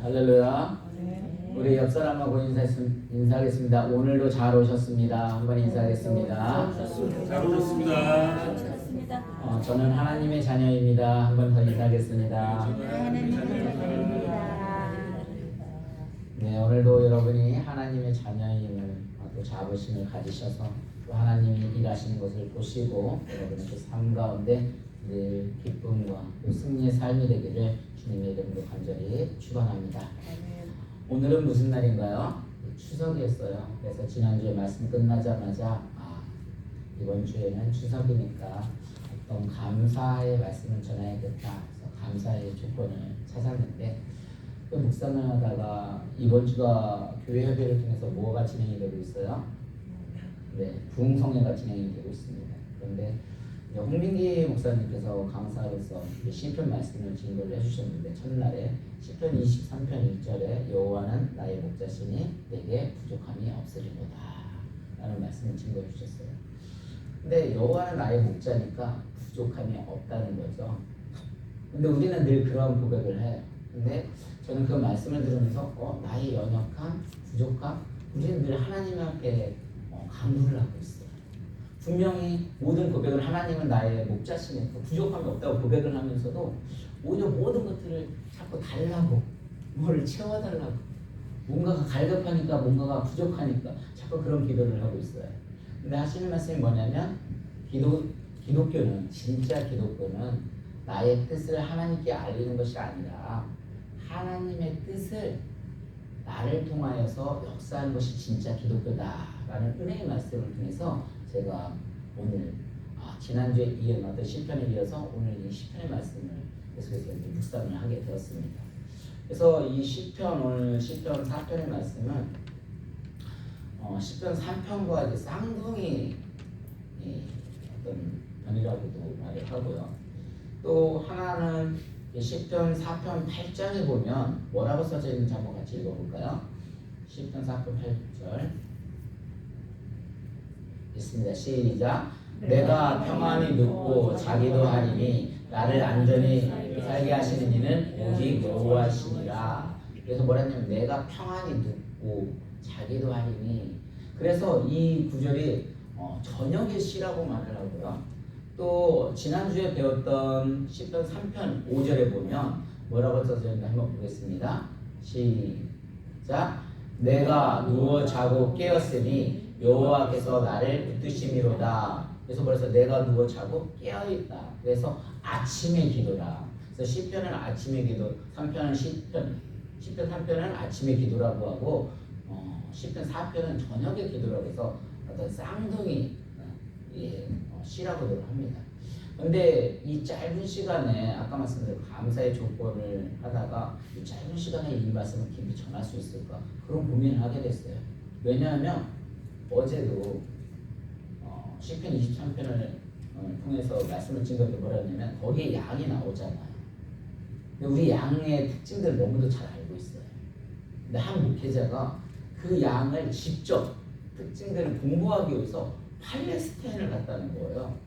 할렐루야. 네. 우리 옆 사람하고 인사하겠습니다. 오늘도 잘 오셨습니다. 한번 인사하겠습니다. 잘 오셨습니다. 저는 하나님의 자녀입니다. 한번 더 인사하겠습니다. 네, 오늘도 여러분이 하나님의 자녀임을 또 자부심을 가지셔서 또 하나님이 일하시는 것을 보시고 여러분의 그 삶 가운데 늘 기쁨과 또 승리의 삶이 되기를 주님의 이름으로 간절히 축원합니다. 오늘은 무슨 날인가요? 추석이었어요. 그래서 지난주에 말씀 끝나자마자 이번 주에는 추석이니까 어떤 감사의 말씀을 전해야겠다. 그래서 감사의 조건을 찾았는데 그 묵상을 하다가 이번 주가 교회 협의를 통해서 뭐가 진행이 되고 있어요? 네, 부흥성회가 진행이 되고 있습니다. 그런데 홍민기 목사님께서 강사로서 시편 말씀을 증거를 해주셨는데 첫날에 시편 23편 1절에 여호와는 나의 목자시니 내게 부족함이 없으리로다 라는 말씀을 증거해 주셨어요. 근데 여호와는 나의 목자니까 부족함이 없다는 거죠. 근데 우리는 늘 그런 고백을 해요. 근데 저는 그 말씀을 들으면서 나의 연약함, 부족함, 우리는 늘 하나님 앞에 간구를 하고 있어요. 분명히 모든 고백을 하나님은 나의 목자시니까 부족함이 없다고 고백을 하면서도 오히려 모든 것들을 자꾸 달라고 뭐를 채워달라고 뭔가가 갈급하니까 뭔가가 부족하니까 자꾸 그런 기도를 하고 있어요. 근데 하시는 말씀이 뭐냐면 기독교는 진짜 기독교는 나의 뜻을 하나님께 알리는 것이 아니라 하나님의 뜻을 나를 통하여서 역사하는 것이 진짜 기독교다라는 은혜의 말씀을 통해서 제가 오늘 지난주에 이어나왔던 시편을 이어서 오늘 이 시편의 말씀을 계속해서 묵상을 하게 되었습니다. 그래서 이 시편 오늘 시편 4편의 말씀은 시편 3편과 이제 쌍둥이 어떤 편이라고도 말을 하고요. 또 하나는 시편 4편 8장에 보면 뭐라고 써져 있는지 한번 같이 읽어볼까요? 시편 4편 8절 있습니다. 시작. 내가 평안히 눕고 자기도 하리니 나를 안전히 살게 하시는 이는 오직 여호와시니라. 그래서 뭐라냐면 내가 평안히 눕고 자기도 하리니, 그래서 이 구절이 저녁의 시라고 말을 하고요. 또 지난주에 배웠던 시편 3편 5절에 보면 뭐라고 써져 있는지 한번 보겠습니다. 시작. 내가 누워 자고 깨었으니 여호와께서 나를 붙드심이로다. 그래서 벌써 내가 누워 자고 깨어있다. 그래서 아침의 기도라. 그래서 시편은 아침의 기도, 3편은 시편 3편은 아침의 기도라고 하고 시편 4편은 저녁의 기도라고 해서 어떤 쌍둥이 시라고도 합니다. 그런데 이 짧은 시간에 아까 말씀드린 감사의 조건을 하다가 이 짧은 시간에 이 말씀을 깊이 전할 수 있을까 그런 고민을 하게 됐어요. 왜냐하면 어제도 시편 23편을 통해서 말씀을 증거해 뭐라냐면 거기에 양이 나오잖아요. 근데 우리 양의 특징들을 너무도 잘 알고 있어요. 근데 한 목회자가 그 양을 직접 특징들을 공부하기 위해서 팔레스타인을 갔다는 거예요.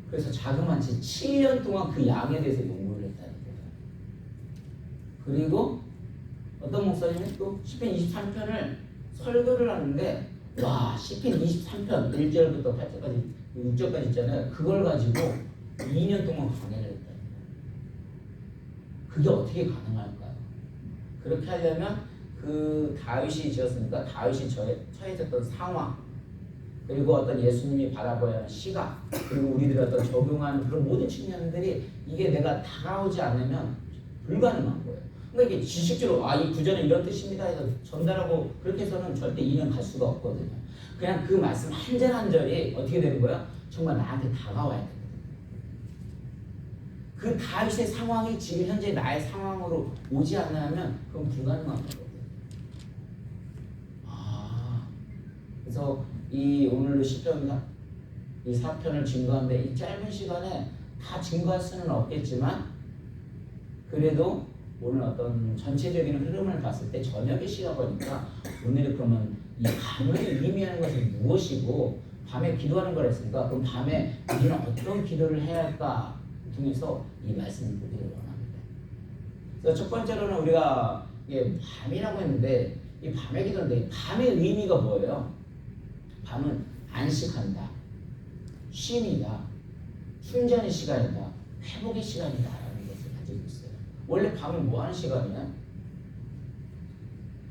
그래서 자그마치 7년 동안 그 양에 대해서 연구를 했다는 거예요. 그리고 어떤 목사님이 또 시편 23편을 설교를 하는데 시편 23편 1절부터 8절까지 6절까지 있잖아요. 그걸 가지고 2년 동안 강의를 했다는 거예요. 그게 어떻게 가능할까요? 그렇게 하려면 그 다윗이 지었으니까 다윗이 처해졌던 상황, 그리고 어떤 예수님이 바라봐야 하는 시각, 그리고 우리들이 어떤 적용하는 그런 모든 측면들이 이게 내가 다가오지 않으면 불가능한 거예요. 그러니까 이게 지식적으로 이 구절은 이런 뜻입니다 해서 전달하고 그렇게 해서는 절대 이해는 갈 수가 없거든요. 그냥 그 말씀 한 절 한 절이 어떻게 되는 거야? 정말 나한테 다가와야 되거든요. 그 다윗의 상황이 지금 현재 나의 상황으로 오지 않으면 그건 불가능한 거거든요. 그래서 이 오늘도 시편 이 4편을 증거하는데 이 짧은 시간에 다 증거할 수는 없겠지만 그래도 오늘 어떤 전체적인 흐름을 봤을 때 저녁의 시라고 하니까 오늘은 그러면 이 밤을 의미하는 것은 무엇이고 밤에 기도하는 걸 했으니까 그럼 밤에 우리는 어떤 기도를 해야 할까 통해서 이 말씀을 보기를 원합니다. 그래서 첫 번째로는 우리가 이게 밤이라고 했는데 이 밤의 기도인데 밤의 의미가 뭐예요? 밤은 안식한다, 쉼이다, 충전의 시간이다, 회복의 시간이다라는 것을 가지고 있어요. 원래 밤은 뭐 하는 시간이야?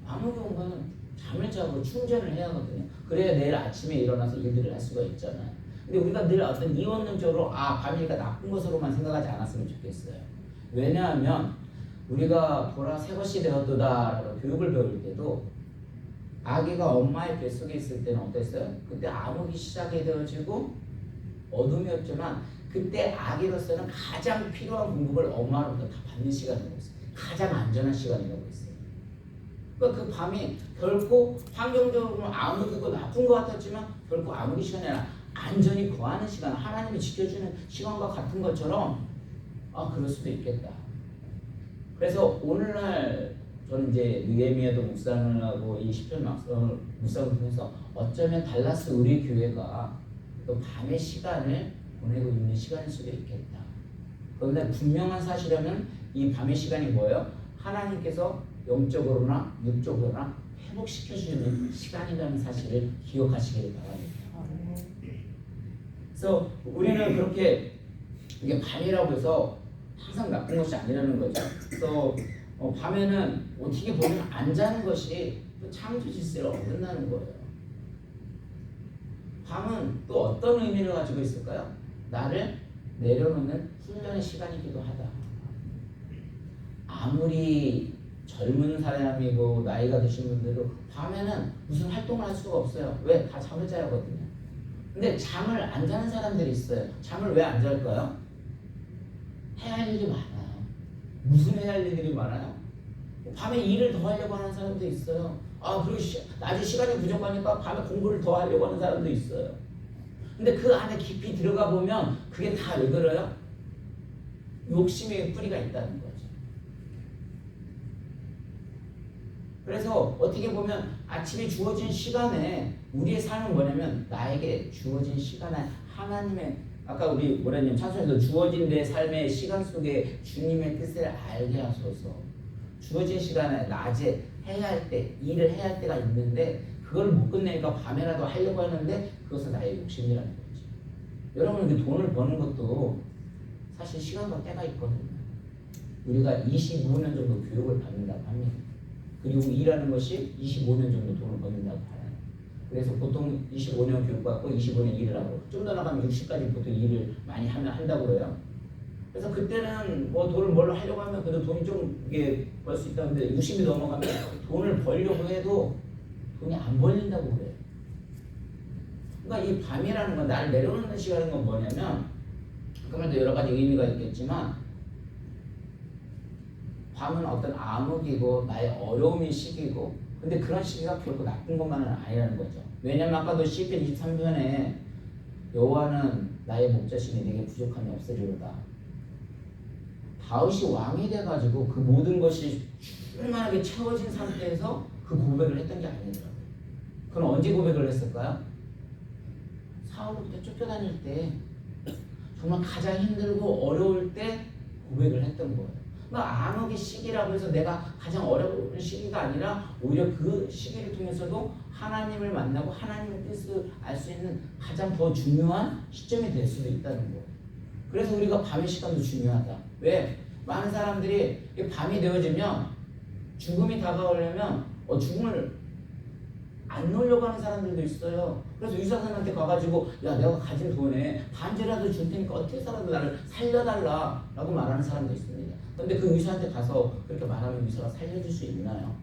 아무 경우는 잠을 자고 충전을 해야 하거든요. 그래야 내일 아침에 일어나서 일들을 할 수가 있잖아요. 근데 우리가 늘 어떤 이원론적으로 밤이니까 나쁜 것으로만 생각하지 않았으면 좋겠어요. 왜냐하면 우리가 보라 새것이 되었도다라고 교육을 배울 때도 아기가 엄마의 뱃속에 있을 때는 어땠어요? 그때 암흑이 시작이 되어지고 어둠이었지만 그때 아기로서는 가장 필요한 공급을 엄마로부터 다 받는 시간이라고 했어요. 가장 안전한 시간이라고 했어요. 그러니까 그 밤이 결코 환경적으로 암흑이고 나쁜 것 같았지만 결코 암흑의 시간이 아니라 안전히 거하는 시간, 하나님이 지켜주는 시간과 같은 것처럼 그럴 수도 있겠다. 그래서 오늘날 저는 이제 느헤미야도 묵상을 하고 이 시편 묵상을 통해서 어쩌면 달라스 우리 교회가 또 밤의 시간을 보내고 있는 시간일 수도 있겠다. 그런데 분명한 사실이라면 이 밤의 시간이 뭐예요? 하나님께서 영적으로나 육적으로나 회복시켜주는 시간이라는 사실을 기억하시길 바랍니다. 그래서 우리는 그렇게 이게 밤이라고 해서 항상 나쁜 것이 아니라는 거죠. 그래서 밤에는 어떻게 보면 안 자는 것이 또 창조 질서를 어긋나는 거예요. 밤은 또 어떤 의미를 가지고 있을까요? 나를 내려놓는 훈련의 시간이기도 하다. 아무리 젊은 사람이고 나이가 드신 분들도 밤에는 무슨 활동을 할 수가 없어요. 왜? 다 잠을 자야 하거든요. 근데 잠을 안 자는 사람들이 있어요. 잠을 왜 안 잘까요? 해야 할 일이 많아요. 무슨 해야 할 일들이 많아요? 밤에 일을 더 하려고 하는 사람도 있어요. 그리고 낮에 시간이 부족하니까 밤에 공부를 더 하려고 하는 사람도 있어요. 근데 그 안에 깊이 들어가 보면 그게 다 왜 그래요? 욕심의 뿌리가 있다는 거죠. 그래서 어떻게 보면 아침에 주어진 시간에 우리의 삶은 뭐냐면 나에게 주어진 시간에 하나님의 아까 우리 뭐랬냐면 찬송에서 주어진 내 삶의 시간 속에 주님의 뜻을 알게 하소서. 주어진 시간에 낮에 해야 할 때, 일을 해야 할 때가 있는데 그걸 못 끝내니까 밤에라도 하려고 하는데 그것은 나의 욕심이라는 거지. 여러분 그 돈을 버는 것도 사실 시간과 때가 있거든요. 우리가 25년 정도 교육을 받는다고 합니다. 그리고 일하는 것이 25년 정도 돈을 버는다고 봐요. 그래서 보통 25년 교육받고 25년 일을 하고 좀 더 나가면 60까지 보통 일을 많이 한다고 그래요. 그래서 그때는 뭐 돈을 뭘 하려고 하면 그래도 돈이 좀 이게 벌 수 있다는데 60이 넘어가면 돈을 벌려고 해도 돈이 안 벌린다고 그래요. 그러니까 이 밤이라는 건 나를 내려놓는 시간인 건 뭐냐면 그러면 여러 가지 의미가 있겠지만 밤은 어떤 암흑이고 나의 어려움의 시기고 근데 그런 시기가 결코 나쁜 것만은 아니라는 거죠. 왜냐면 아까도 시편 23편에 여호와는 나의 목자시니 내게 부족함이 없으리로다. 다윗이 왕이 돼가지고 그 모든 것이 충만하게 채워진 상태에서 그 고백을 했던 게 아니더라고요. 그건 언제 고백을 했을까요? 사울로부터 쫓겨다닐 때 정말 가장 힘들고 어려울 때 고백을 했던 거예요. 그러니까 암흑의 시기라고 해서 내가 가장 어려운 시기가 아니라 오히려 그 시기를 통해서도 하나님을 만나고 하나님의 뜻을 알 수 있는 가장 더 중요한 시점이 될 수도 있다는 거예요. 그래서 우리가 밤의 시간도 중요하다. 왜? 많은 사람들이 밤이 되어지면 죽음이 다가오려면 죽음을 안 놓으려고 하는 사람들도 있어요. 그래서 의사선한테 가가지고 야 내가 가진 돈에 반지라도 줄 테니까 어떻게 살아도 나를 살려달라 라고 말하는 사람도 있습니다. 그런데 그 의사한테 가서 그렇게 말하면 의사가 살려줄 수 있나요?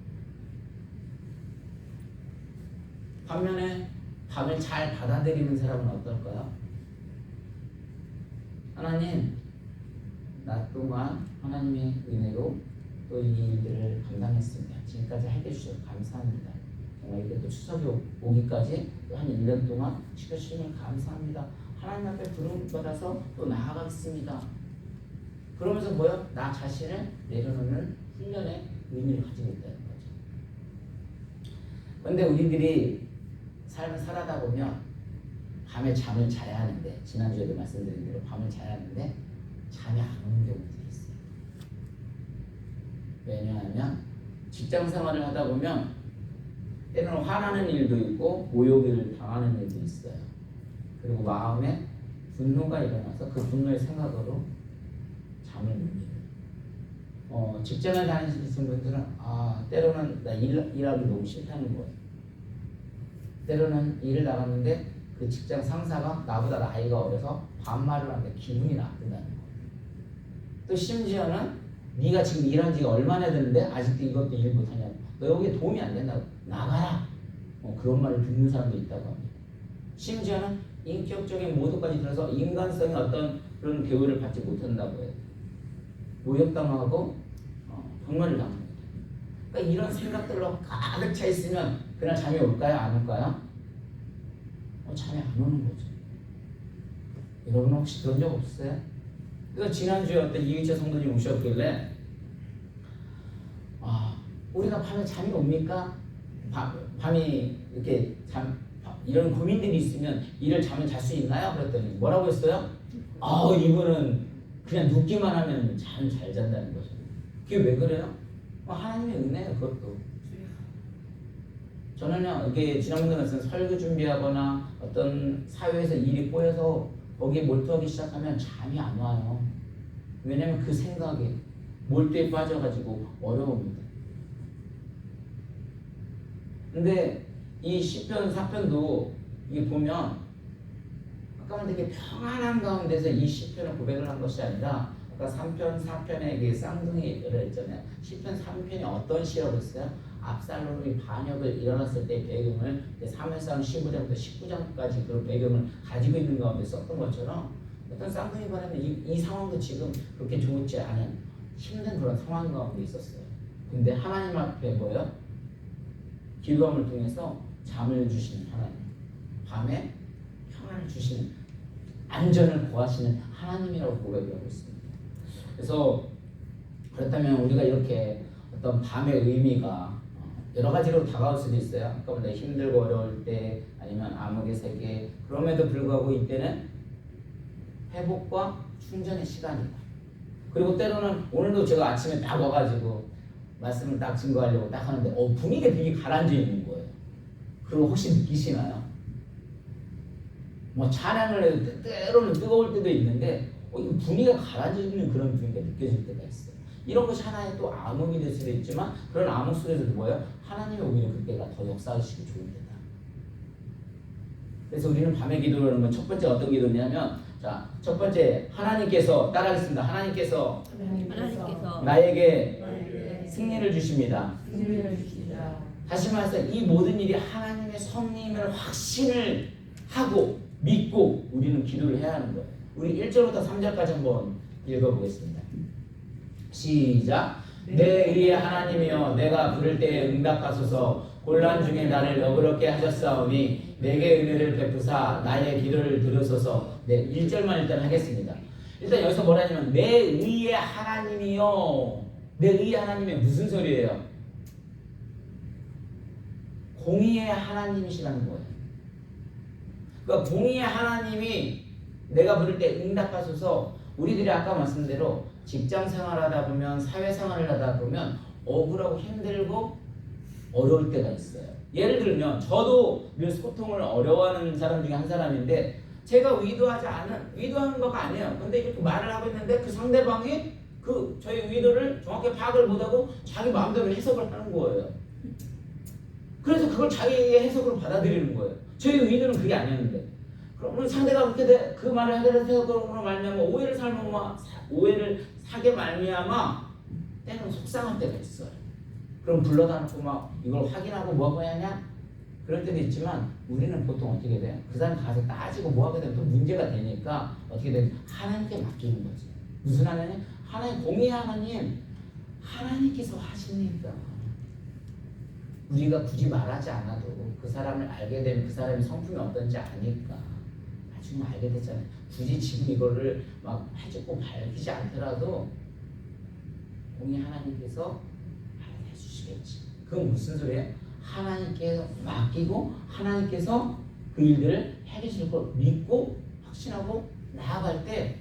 반면에 밤을 잘 받아들이는 사람은 어떨까요? 하나님 나 또한 하나님의 은혜로 또 이 일들을 감당했습니다. 지금까지 해주셔서 감사합니다. 정말 이렇게 또 추석이 오기까지 또 한 1년 동안 지켜주시면 감사합니다. 하나님 앞에 부름받아서 또 나아가겠습니다. 그러면서 뭐요? 나 자신을 내려놓는 훈련의 의미를 가지고 있다는 거죠. 그런데 우리들이 삶을 살아다 보면 밤에 잠을 자야 하는데 지난주에도 말씀드린 대로 밤을 자야 하는데 잠이 안 오는 경우들이 있어요. 왜냐하면 직장 생활을 하다 보면 때로는 화나는 일도 있고 모욕을 당하는 일도 있어요. 그리고 마음에 분노가 일어나서 그 분노의 생각으로 잠을 못 이뤄요. 직장을 다니시는 분들은 때로는 나 일하기 너무 싫다는 거예요. 때로는 일을 나갔는데 그 직장 상사가 나보다 나이가 어려서 반말을 하는데 기분이 나쁘다는 거예요. 또 심지어는 네가 지금 일한 지가 얼마나 됐는데 아직도 이것도 일 못하냐고. 너 여기에 도움이 안 된다고. 나가라. 그런 말을 듣는 사람도 있다고 합니다. 심지어는 인격적인 모독까지 들어서 인간성의 어떤 그런 대우를 받지 못한다고 해요. 모욕당하고 병마를 당합니다. 그러니까 이런 생각들로 가득 차 있으면 그날 잠이 올까요? 안 올까요? 잠이 안 오는 거죠. 여러분 혹시 그런 적 없어요? 그래서 지난주에 어떤 이휘철 성도님 오셨길래 우리가 밤에 잠이 옵니까? 밤이 이렇게 이런 고민들이 있으면 이를 잠을 잘 수 있나요? 그랬더니 뭐라고 했어요? 이분은 그냥 눕기만 하면 잠 잘 잔다는 거죠. 그게 왜 그래요? 하나님의 은혜예요. 그것도. 저는요, 이게 지난번에 말씀 설교 준비하거나 어떤 사회에서 일이 꼬여서 거기에 몰두하기 시작하면 잠이 안 와요. 왜냐면 그 생각에 몰두에 빠져가지고 어려웁니다. 근데 이 시편 4편도 이게 보면 아까 되게 평안한 가운데서 이 시편을 고백을 한 것이 아니라 아까 3편, 4편에 이게 쌍둥이를 했잖아요. 시편 3편이 어떤 시라고 했어요? 압살롬이 반역을 일어났을 때 배경을 사무엘상 15장부터 19장까지 그런 배경을 가지고 있는 가운데 썼던 것처럼 어떤 쌍둥이 관에는 이 상황도 지금 그렇게 좋지 않은 힘든 그런 상황 가운데 있었어요. 근데 하나님 앞에 뭐예요? 기도함을 통해서 잠을 주시는 하나님, 밤에 평안을 주시는, 안전을 구하시는 하나님이라고 고백을 하고 있습니다. 그래서 그렇다면 우리가 이렇게 어떤 밤의 의미가 여러 가지로 다가올 수도 있어요. 아까 보다 힘들고 어려울 때 아니면 암흑의 세계, 그럼에도 불구하고 이때는 회복과 충전의 시간이다. 그리고 때로는 오늘도 제가 아침에 딱 와가지고 말씀을 딱 증거하려고 딱 하는데 분위기가 되게 가라앉아 있는 거예요. 그리고 혹시 느끼시나요? 뭐 찬양을 해도 때로는 뜨거울 때도 있는데 분위기가 가라앉아 있는 그런 분위기가 느껴질 때가 있어요. 이런 것이 하나의 또 암흑이 될 수도 있지만 그런 암흑 속에서도 뭐예요? 하나님의 오히려 그때가 더 역사하시기 좋은 때다. 그래서 우리는 밤에 기도를 하는 건 첫 번째 어떤 기도냐면 자, 첫 번째 하나님께서 따라하겠습니다. 하나님께서 나에게 승리를 주십니다. 다시 말해서 이 모든 일이 하나님의 성님을 확신을 하고 믿고 우리는 기도를 해야 하는 거예요. 우리 1절부터 3절까지 한번 읽어보겠습니다. 시작. 내 의의 하나님이여 내가 부를 때에 응답하소서. 곤란 중에 나를 너그럽게 하셨사오니 내게 은혜를 베푸사 나의 기도를 들으소서. 네, 1절만 일단 하겠습니다. 일단 여기서 뭐라냐면 내 의의 하나님이여. 내 의의 하나님이 무슨 소리예요? 공의의 하나님이시라는 거예요. 그러니까 공의의 하나님이 내가 부를 때 응답하소서. 우리들이 아까 말씀대로 직장 생활하다 보면 사회생활을 하다 보면 억울하고 힘들고 어려울 때가 있어요. 예를 들면 저도 늘 소통을 어려워하는 사람 중에 한 사람인데 제가 의도하는 거가 아니에요. 근데 이렇게 말을 하고 있는데 그 상대방이 저희 의도를 정확히 파악을 못하고 자기 마음대로 해석을 하는 거예요. 그래서 그걸 자기의 해석으로 받아들이는 거예요. 저희 의도는 그게 아니었는데. 그러면 상대가 그렇게 그 말을 해석으로 말미암아 오해를 사게 말미암아 때는 속상할 때가 있어요. 그럼 불러다 놓고 막 이걸 확인하고 뭐 하냐? 그럴 때도 있지만 우리는 보통 어떻게 돼요? 그 사람 가서 따지고 뭐 하게 되면 또 문제가 되니까 어떻게 돼요? 하나님께 맡기는 거지. 무슨 하나님? 하나님, 공의 하나님, 하나님께서 하시니까 우리가 굳이 말하지 않아도 그 사람을 알게 되면 그 사람의 성품이 어떤지 아니까 나중에 알게 되잖아요. 굳이 지금 이거를 막 해주고 밝히지 않더라도 공의 하나님께서 해주시겠지. 그건 무슨 소리예요? 하나님께서 맡기고 하나님께서 그 일들을 해주실 걸 믿고 확신하고 나아갈 때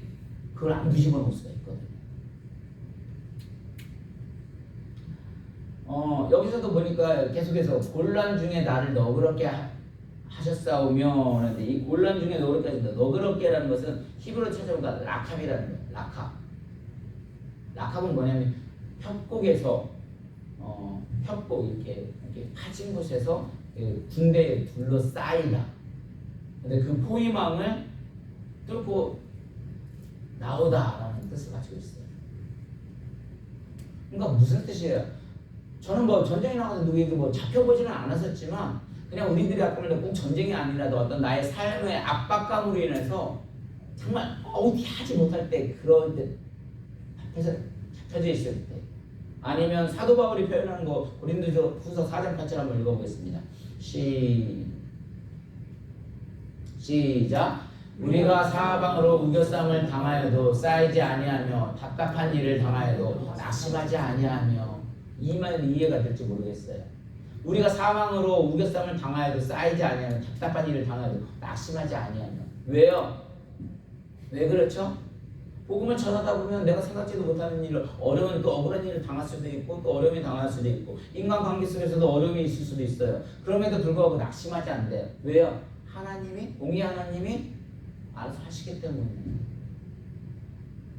그걸 안 뒤집어 놓을 수가 있거든요. 여기서도 보니까 계속해서 곤란 중에 나를 너그럽게 하셨사오며 하는데 이 곤란 중에 너그럽게라는 것은 히브리어 찾아보니까 락합이라는 거예요. 락합은 뭐냐면 협곡에서 협곡 이렇게 파진 곳에서 군대에 둘러싸이다. 근데 그 포위망을 뚫고 나오다라는 뜻을 가지고 있어요. 그러니까 무슨 뜻이에요? 저는 뭐 전쟁에 나가서 누구에게 뭐 잡혀보지는 않았었지만 그냥 우리들이 아까 말한 꼭 전쟁이 아니라도 어떤 나의 삶의 압박감으로 인해서 정말 어디 하지 못할 때 그런 때 앞에서 잡혀져 있을 때 아니면 사도 바울이 표현하는 거 고린도후서 4장 8절 한번 읽어보겠습니다. 시작. 우리가 사방으로 우겨쌈을 당하여도 쌓이지 아니하며 답답한 일을 당하여도 낙심하지 아니하며 이 말은 이해가 될지 모르겠어요. 우리가 사방으로 우겨쌈을 당하여도 쌓이지 아니하며 답답한 일을 당하여도 낙심하지 아니하며 왜요? 왜 그렇죠? 복음을 전하다 보면 내가 생각지도 못하는 일을 어려운 또 억울한 일을 당할 수도 있고 또 어려움이 당할 수도 있고 인간관계 속에서도 어려움이 있을 수도 있어요. 그럼에도 불구하고 낙심하지 않대요. 왜요? 공의 하나님이 알아서 하시기 때문에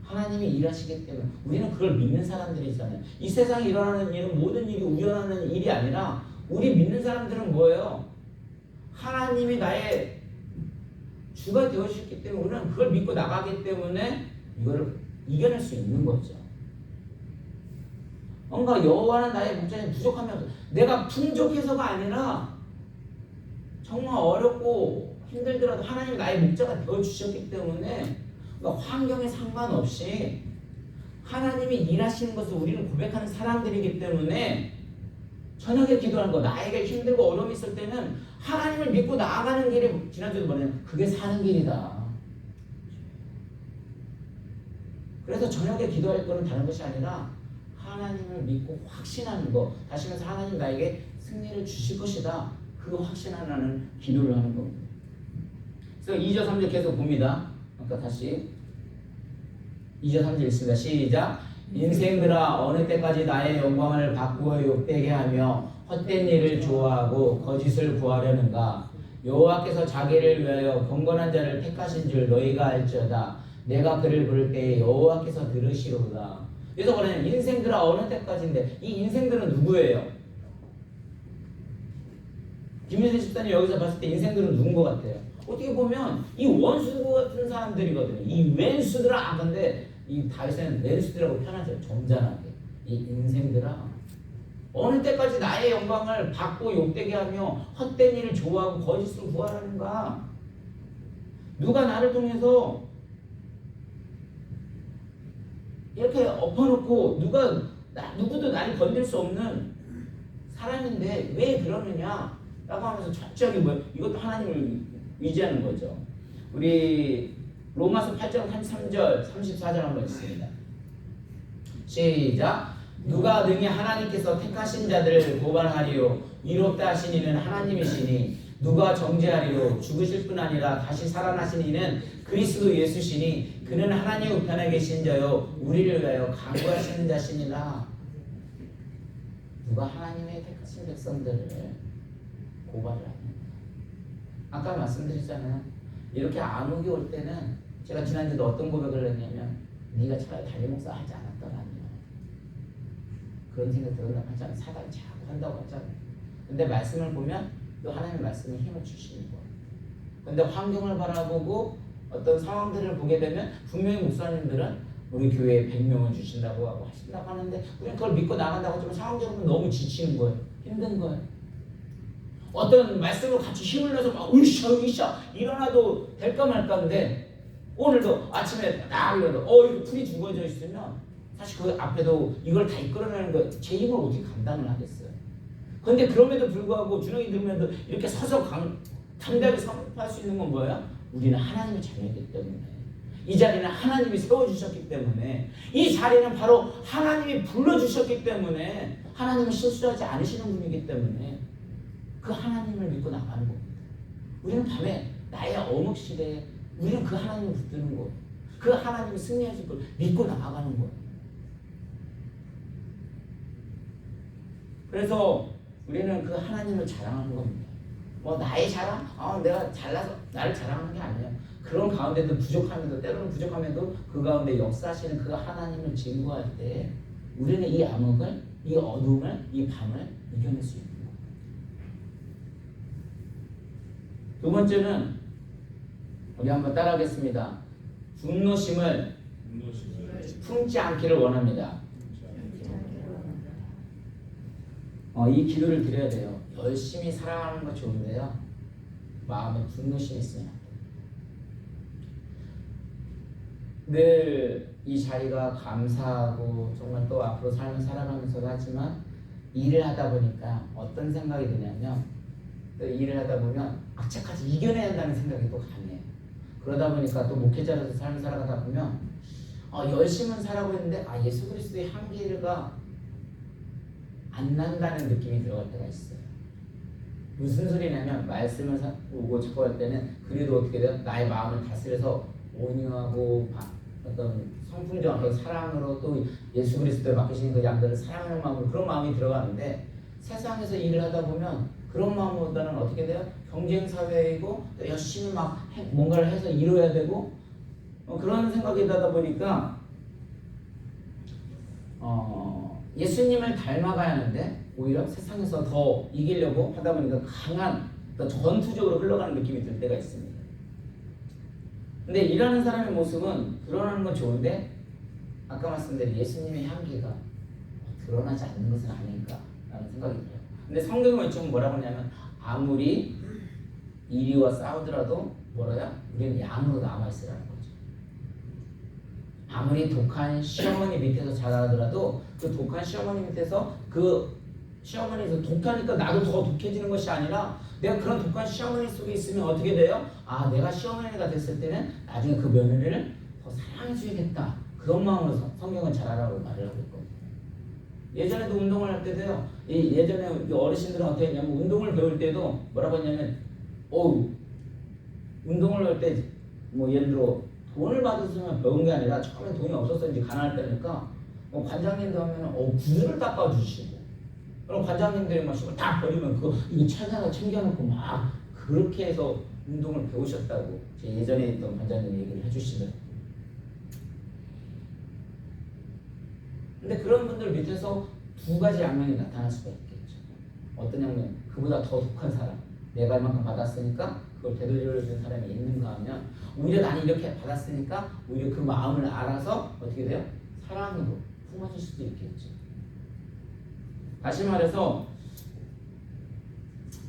하나님이 일하시기 때문에 우리는 그걸 믿는 사람들이잖아요. 이 세상에 일어나는 일은 모든 일이 우연하는 일이 아니라 우리 믿는 사람들은 뭐예요? 하나님이 나의 주가 되어주셨기 때문에 우리는 그걸 믿고 나가기 때문에 이거를 이겨낼 수 있는 거죠. 뭔가 여호와는 나의 목자니 부족함이 없어. 내가 풍족해서가 아니라 정말 어렵고 힘들더라도 하나님이 나의 목자가 되어주셨기 때문에 그러니까 환경에 상관없이 하나님이 일하시는 것을 우리는 고백하는 사람들이기 때문에 저녁에 기도하는 거 나에게 힘들고 어려움이 있을 때는 하나님을 믿고 나아가는 길이 지난주에도 뭐냐면 그게 사는 길이다. 그래서 저녁에 기도할 거는 다른 것이 아니라 하나님을 믿고 확신하는 거. 다시 말해서 하나님 나에게 승리를 주실 것이다. 그 확신하는 기도를 하는 겁니다. 그래서 2절 3절 계속 봅니다. 아까 다시 2절 3절 읽습니다. 시작. 인생들아 어느 때까지 나의 영광을 바꾸어 욕되게 하며 헛된 일을 좋아하고 거짓을 구하려는가. 여호와께서 자기를 위하여 경건한 자를 택하신 줄 너희가 알지어다. 내가 그를 부를 때에 여호와께서 들으시로다. 그래서 뭐냐면 인생들아 어느 때까지인데 이 인생들은 누구예요? 김민세 집사님 여기서 봤을 때 인생들은 누군 것 같아요? 어떻게 보면 이 원수 같은 사람들이거든요. 이 왼수들아. 근데 이 다윗은 왼수들이라고 표현하죠. 점잖하게. 이 인생들아 어느 때까지 나의 영광을 받고 욕되게 하며 헛된 일을 좋아하고 거짓으로 구하라는가? 누가 나를 통해서 이렇게 엎어놓고 누구도 나를 건들 수 없는 사람인데 왜 그러느냐? 라고 하면서 철저하게 이것도 하나님을 위지하는 거죠. 우리 로마서 8장 33절 34절 한번 읽습니다. 시작. 누가 능히 하나님께서 택하신 자들을 고발하리요 이롭다 하신 이는 하나님이시니 누가 정죄하리요 죽으실 뿐 아니라 다시 살아나신 이는 그리스도 예수시니 그는 하나님 우편에 계신 자요 우리를 위하여 간구하시는 자시니라. 누가 하나님의 택하신 백성들을 고발을 하는 거예요. 아까 말씀드렸잖아요. 이렇게 암흑이 올 때는 제가 지난주에도 어떤 고백을 했냐면 네가 차라리 담임 목사 하지 않았더라면 그런 생각 들었나 하잖아요. 사단이 자꾸 한다고 하잖아요. 근데 말씀을 보면 또 하나님의 말씀이 힘을 주시는 거예요. 근데 환경을 바라보고 어떤 상황들을 보게 되면 분명히 목사님들은 우리 교회에 100명을 주신다고 하고 하신다고 하는데 우리는 그걸 믿고 나간다고 하지만 상황적으로 너무 지치는 거예요. 힘든 거예요. 어떤 말씀을 같이 힘을 내서 막 으쌰 일어나도 될까 말까인데 오늘도 아침에 딱 일어나도 이거 풀이 죽어져 있으면 사실 그 앞에도 이걸 다 이끌어내는 거 제 힘을 어떻게 감당을 하겠어요. 그런데 그럼에도 불구하고 주눅이 들면도 이렇게 서서 담대하게 선포할 수 있는 건 뭐예요? 우리는 하나님의 자녀이기 때문에 이 자리는 하나님이 세워주셨기 때문에 이 자리는 바로 하나님이 불러주셨기 때문에 하나님은 실수하지 않으시는 분이기 때문에 그 하나님을 믿고 나가는 겁니다. 우리는 밤에 나의 어묵 시대에 우리는 그 하나님을 붙드는 거예요. 그 하나님이 승리하실 걸 믿고 나아가는 거예요. 그래서 우리는 그 하나님을 자랑하는 겁니다. 뭐 나의 자랑? 내가 잘나서 나를 자랑하는 게 아니에요. 그런 가운데도 부족함에도 때로는 부족함에도 그 가운데 역사하시는 그 하나님을 증거할 때 우리는 이 암흑을, 이 어둠을, 이 밤을 이겨낼 수 있는 거예요. 두 번째는 우리 한번 따라하겠습니다. 분노심을 품지 않기를 원합니다. 이 기도를 드려야 돼요. 열심히 살아가는 거 좋은데요. 마음에 분노심이 있으면 안 돼요. 늘 이 자리가 감사하고 정말 또 앞으로 삶을 살아가면서도 하지만 일을 하다 보니까 어떤 생각이 드냐면 또 일을 하다 보면 악착같이 이겨내야 한다는 생각이 또 강해요. 그러다 보니까 또 목회자로서 삶을 살아가다 보면 열심히 살아가고 있는데 예수 그리스도의 향기가 안 난다는 느낌이 들어갈 때가 있어요. 무슨 소리냐면 말씀을 오고 자꾸 할 때는 그래도 어떻게 돼요? 나의 마음을 다스려서 온유하고 어떤 성품적 어떤 사랑으로 또 예수 그리스도에 맡기신 그 양들을 사랑하는 마음으로 그런 마음이 들어가는데 세상에서 일을 하다 보면 그런 마음보다는 어떻게 돼요? 경쟁 사회이고 또 열심히 막 뭔가를 해서 이뤄야 되고 그런 생각이 나다 보니까 예수님을 닮아가야 하는데 오히려 세상에서 더 이기려고 하다 보니까 강한 전투적으로 흘러가는 느낌이 들 때가 있습니다. 근데 일하는 사람의 모습은 드러나는 건 좋은데 아까 말씀드린 예수님의 향기가 드러나지 않는 것은 아닐까라는 생각이 들어요. 근데 성경은 좀 뭐라고 하냐면 아무리 이리와 싸우더라도 뭐라요? 우리는 양으로 남아있으라는 거죠. 아무리 독한 시어머니 밑에서 자라더라도 그 독한 시어머니 밑에서 그 시어머니에서 독하니까 나도 더 독해지는 것이 아니라 내가 그런 독한 시어머니 속에 있으면 어떻게 돼요? 내가 시어머니가 됐을 때는 나중에 그 며느리를 더 사랑해줘야겠다. 그런 마음으로 성경은 잘하라고 말을 하고 있거든요. 예전에도 운동을 할 때도요. 예전에 어르신들은 어떻게 했냐면 운동을 배울 때도 뭐라고 했냐면 운동을 할 때 뭐 예를 들어 돈을 받았으면 배운 게 아니라 처음에 돈이 없었는지 가난할 때니까 관장님도 하면 구두를 닦아주시고 그럼 관장님들이 막 다 버리면 이거 찾아서 챙겨놓고 막 그렇게 해서 운동을 배우셨다고 제 예전에 있던 관장님 얘기를 해주시더라고요. 근데 그런 분들 밑에서 두 가지 양면이 나타날 수가 있겠죠. 어떤 양면? 그보다 더 독한 사람. 내가 이만큼 받았으니까 그걸 되돌려주는 사람이 있는가 하면 오히려 나는 이렇게 받았으니까 오히려 그 마음을 알아서 어떻게 돼요? 사랑으로 품어줄 수도 있겠죠. 다시 말해서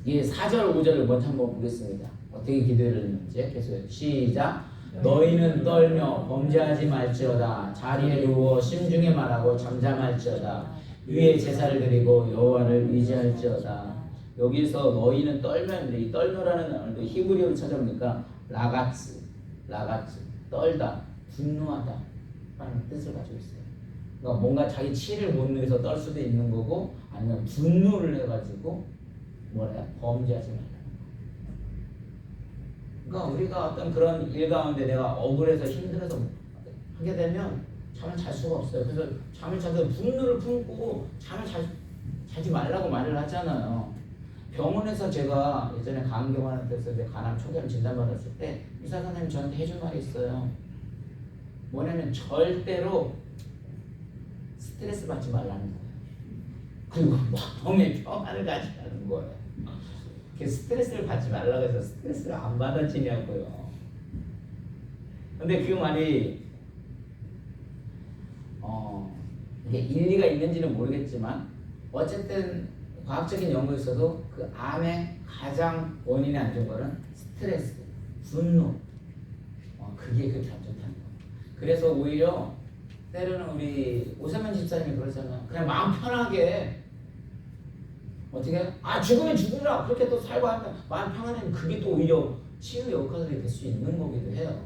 4절 5절을 먼저 한번 보겠습니다. 어떻게 기도를 했는지 계속 시작. 너희는 떨며 범죄하지 말지어다. 자리에 누워 심중에 말하고 잠잠할지어다. 위에 제사를 드리고 여호와를 의지할지어다. 여기서 너희는 떨면 이 떨며라는 히브리어를 찾아보니까 라가츠 떨다 분노하다 라는 뜻을 가지고 있어요. 그러니까 뭔가 자기 치를 못 내서 떨 수도 있는 거고 아니면 분노를 해가지고 범죄하지 말라는 거. 그러니까 우리가 어떤 그런 일 가운데 내가 억울해서 힘들어서 하게 되면 잠을 잘 수가 없어요. 그래서 잠을 자도 분노를 품고 잠을 자지 말라고 말을 하잖아요. 병원에서 제가 예전에 간경화를 해서 이제 간암 초기암 진단받았을 때 의사 선생님이 저한테 해준 말이 있어요. 뭐냐면 절대로 스트레스 받지 말라는 거예요. 그리고 마음의 평안을 가지라는 거예요. 스트레스를 받지 말라고 해서 스트레스를 안 받아지냐고요. 근데 그 말이 이게 일리가 있는지는 모르겠지만 어쨌든 과학적인 연구에서도 그 암의 가장 원인이 안 좋은 거는 스트레스, 분노 그게 그렇게 안 좋다는 거예요. 그래서 오히려 때로는 우리 오세만 집사님이 그러잖아요. 그냥 마음 편하게 어떻게 죽으면 죽으라 그렇게 또 살고 하면 마음 편안하면 그게 또 오히려 치유 역할이 될 수 있는 거기도 해요.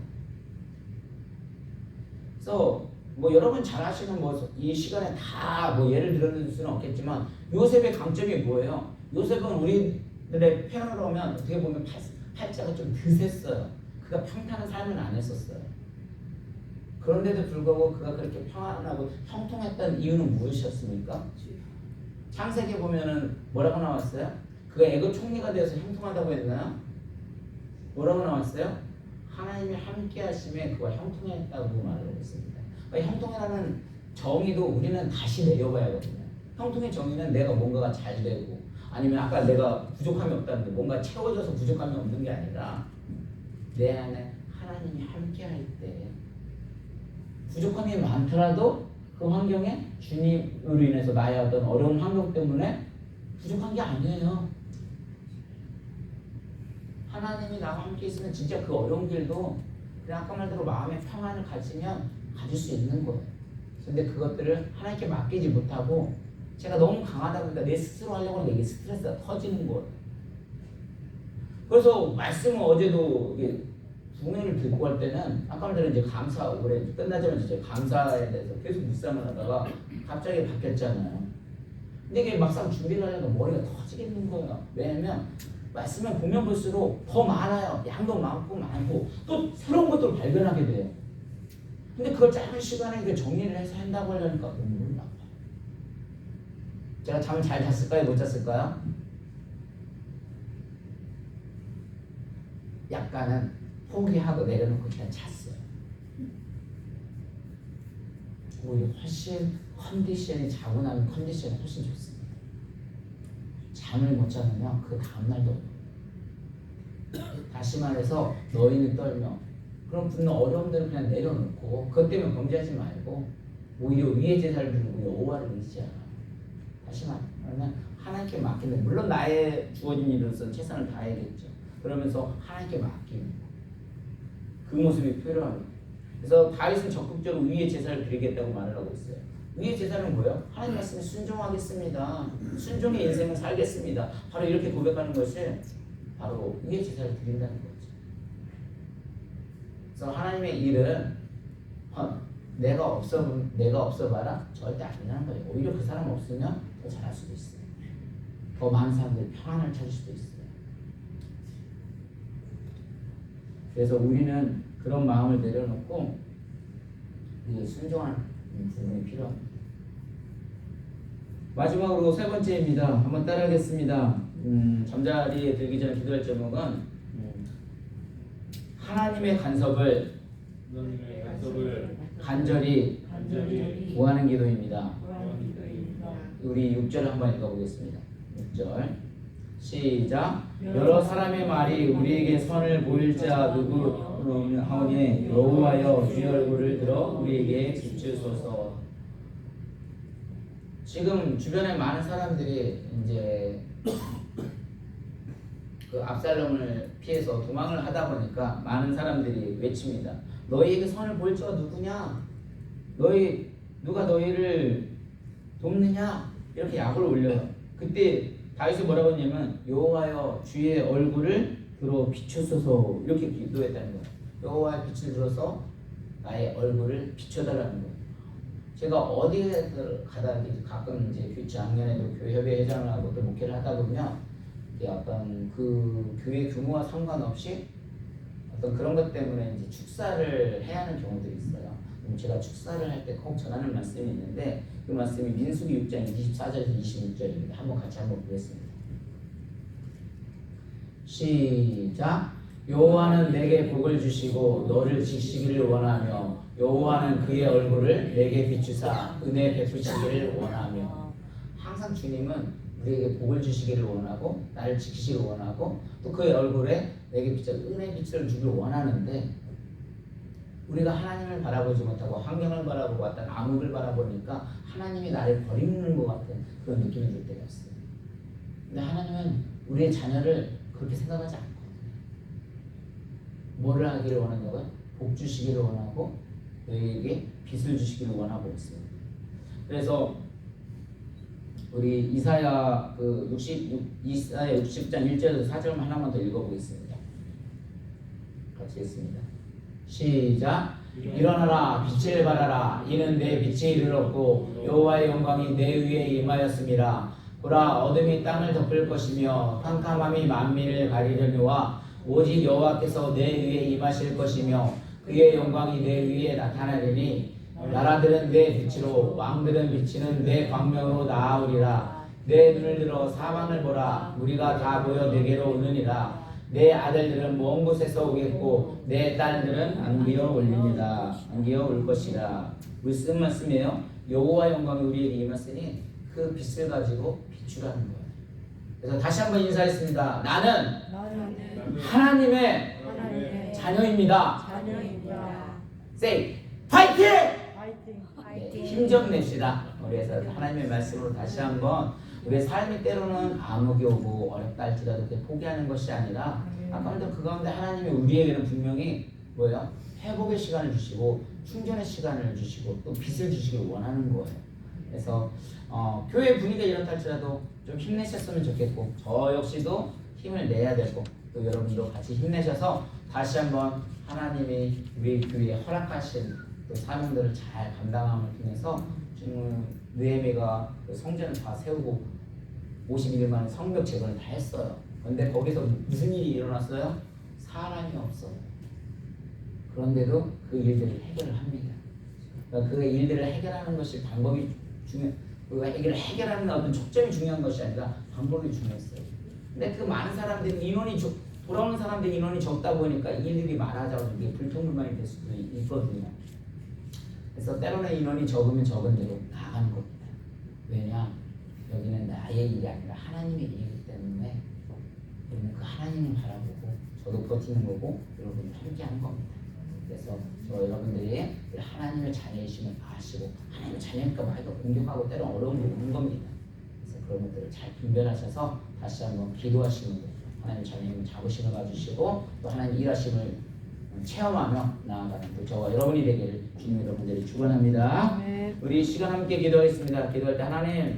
그래서 여러분 잘 아시는 이 시간에 다 예를 들어줄 수는 없겠지만 요셉의 강점이 뭐예요? 요셉은 우리들의 표현으로 하면 어떻게 보면 팔자가 좀 드셌어요. 그가 평탄한 삶을 안 했었어요. 그런데도 불구하고 그가 그렇게 평안하고 형통했던 이유는 무엇이었습니까? 창세기 보면은 뭐라고 나왔어요? 그가 애굽 총리가 되어서 형통하다고 했나요? 뭐라고 나왔어요? 하나님이 함께 하심에 그가 형통했다고 말을 했습니다. 그러니까 형통이라는 정의도 우리는 다시 내려봐야 하거든요. 형통의 정의는 내가 뭔가가 잘 되고 아니면 아까 내가 부족함이 없다는데 뭔가 채워져서 부족함이 없는 게 아니라 내 안에 하나님이 함께 할 때 부족함이 많더라도 그 환경에 주님으로 인해서 나의 어떤 어려운 환경 때문에 부족한 게 아니에요. 하나님이 나와 함께 있으면 진짜 그 어려운 길도 그냥 아까 말대로 마음의 평안을 가지면 가질 수 있는 거예요. 근데 그것들을 하나님께 맡기지 못하고 제가 너무 강하다 보니까 내 스스로 하려고 하는데 이게 스트레스가 터지는 거예요. 그래서 말씀을 어제도 부흥회를 듣고 할 때는 아까 말대로 이제 감사 올해 끝나자마자 이제 감사에 대해서 계속 묵상을 하다가 갑자기 바뀌었잖아요. 근데 이게 막상 준비를 하려니까 머리가 터지겠는 거예요. 왜냐면 말씀을 보면 볼수록 더 많아요. 양도 많고 또 새로운 것들을 발견하게 돼요. 근데 그걸 짧은 시간에 이렇게 정리를 해서 한다고 하려니까 너무 나빠요. 제가 잠을 잘 잤을까요? 못 잤을까요? 약간은 포기하고 내려놓고 그냥 잤어요. 오히려 훨씬 컨디션이 자고 나면 컨디션이 훨씬 좋습니다. 잠을 못 자면 그 다음날도 다시 말해서 너희는 떨며 그런 분노 어려움들을 그냥 내려놓고 그것 때문에 범죄하지 말고 오히려 위의 제사를 드리고 여호와를 의지하라. 다시 말하면 하나님께 맡기는 물론 나의 주어진 일로서 최선을 다해야겠죠. 그러면서 하나님께 맡기는 그 모습이 필요합니다. 그래서 다윗은 적극적으로 위의 제사를 드리겠다고 말을 하고 있어요. 위의 제사는 뭐예요? 하나님 말씀에 순종하겠습니다. 순종의 인생을 살겠습니다. 바로 이렇게 고백하는 것이 바로 위의 제사를 드린다는 거죠. 그래서 하나님의 일은 내가 없어 봐라 절대 아니라는 거예요. 오히려 그 사람 없으면 더 잘할 수도 있어요. 더 많은 사람들이 평안을 찾을 수도 있어요. 그래서 우리는 그런 마음을 내려놓고 순종하는 부분이 필요합니다. 마지막으로 세 번째입니다. 한번 따라하겠습니다. 잠자리에 들기 전에 기도할 제목은 하나님의 간섭을 간절히 구하는 기도입니다. 우리 6절 한번 읽어보겠습니다. 6절 시작. 여러 사람의 말이 우리에게 선을 보일 자 누구하오니 여호와여 주의 얼굴을 들어 우리에게 비추소서. 지금 주변에 많은 사람들이 이제 그 압살롬을 피해서 도망을 하다 보니까 많은 사람들이 외칩니다. 너희에게 선을 보일 자가 누구냐? 누가 너희를 돕느냐? 이렇게 약을 올려요. 그때 다윗이 뭐라고 했냐면 여호와여 주의 얼굴을 들어 비추소서 이렇게 기도했다는 거예요. 여호와의 빛을 들어서 나의 얼굴을 비춰달라는 거예요. 제가 어디에 가다 가끔 이제 작년에도 교회 협의 회장을 하고 또 목회를 하다 보면 어떤 그 교회 규모와 상관없이 어떤 그런 것 때문에 이제 축사를 해야 하는 경우들이 있어요. 제가 축사를 할 때 꼭 전하는 말씀이 있는데 그 말씀이 민수기 6장 24절에서 26절입니다. 한번 같이 한번 보겠습니다. 시작. 여호와는 내게 복을 주시고 너를 지키기를 원하며 여호와는 그의 얼굴을 내게 비추사 은혜 베푸시기를 원하며. 항상 주님은 우리에게 복을 주시기를 원하고 나를 지키시기를 원하고 또 그의 얼굴에 내게 비춰 은혜 빛을 주기를 원하는데 우리가 하나님을 바라보지 못하고 환경을 바라보고 어떤 암흑을 바라보니까 하나님이 나를 버리는 것 같은 그런 느낌이 들 때가 있어요. 근데 하나님은 우리의 자녀를 그렇게 생각하지 않거든요. 뭐를 하기를 원하냐고요? 복 주시기를 원하고 너희에게 빛을 주시기를 원하고 있습니다. 그래서 우리 이사야 60장 1절에서 4절 하나만 더 읽어보겠습니다. 같이 읽습니다. 시작. 일어나라 빛을 발하라 이는 내 빛이 이르렀고 여호와의 영광이 내 위에 임하였음이라. 보라 어둠이 땅을 덮을 것이며 캄캄함이 만민을 가리려니와 오직 여호와께서 내 위에 임하실 것이며 그의 영광이 내 위에 나타나리니 나라들은 내 빛으로 왕들은 비치는 내 광명으로 나아오리라. 내 눈을 들어 사방을 보라. 우리가 다 모여 내게로 오느니라. 내 아들들은 먼 곳에서 오겠고 내 딸들은 안기어 올리니라. 안기어 올 것이라. 무슨 말씀이에요? 여호와 영광이 우리에게 임했으니 그 빛을 가지고 비추라는 거예요. 그래서 다시 한번 인사했습니다. 나는 하나님의 자녀입니다. Say 파이팅! 네, 힘좀 냅시다. 그래서 하나님의 말씀으로 다시 한번 우리의 삶이 때로는 암흑이 오고 어렵다 할지라도 그렇게 포기하는 것이 아니라 아까부터 그 가운데 하나님이 우리에게는 분명히 뭐예요? 회복의 시간을 주시고 충전의 시간을 주시고 또 빛을 주시길 원하는 거예요. 그래서 교회 분위기가 이렇다 할지라도 좀 힘내셨으면 좋겠고 저 역시도 힘을 내야 되고 또 여러분도 같이 힘내셔서 다시 한번 하나님이 우리 교회에 허락하신 또 사명들을 잘 감당함을 통해서 지금 느헤미야가 그 성전을 다 세우고 51일 만에 성벽 재건을 다 했어요. 그런데 거기서 무슨 일이 일어났어요? 사람이 없어요. 그런데도 그 일들을 해결을 합니다. 그러니까 그 일들을 해결하는 것이 방법이 그 해결하는 어떤 촉점이 중요한 것이 아니라 방법이 중요했어요. 근데 그 많은 사람들이 돌아오는 사람들 인원이 적다 보니까 일들이 많아져서 이게 불평불만이 될 수도 있거든요. 그래서 때로는 인원이 적으면 적은 대로 나아가는 겁니다. 왜냐? 여기는 나의 일이 아니라 하나님의 일이기 때문에 우리는 그 하나님을 바라보고 저도 버티는 거고 여러분이 함께하는 겁니다. 그래서 저 여러분들이 하나님의 자녀이심을 아시고 하나님의 자녀니까 막 공격하고 때로는 어려운 일이 오는 겁니다. 그래서 그런 것들을 잘 분별하셔서 다시 한번 기도하시는 거 하나님 자녀님 자부심을 가지시고 또 하나님 일하심을 체험하며 나아가는 또 저와 여러분이 되기를 주님 여러분들이 축원합니다. 우리 시간 함께 기도하겠습니다. 기도할 때 하나님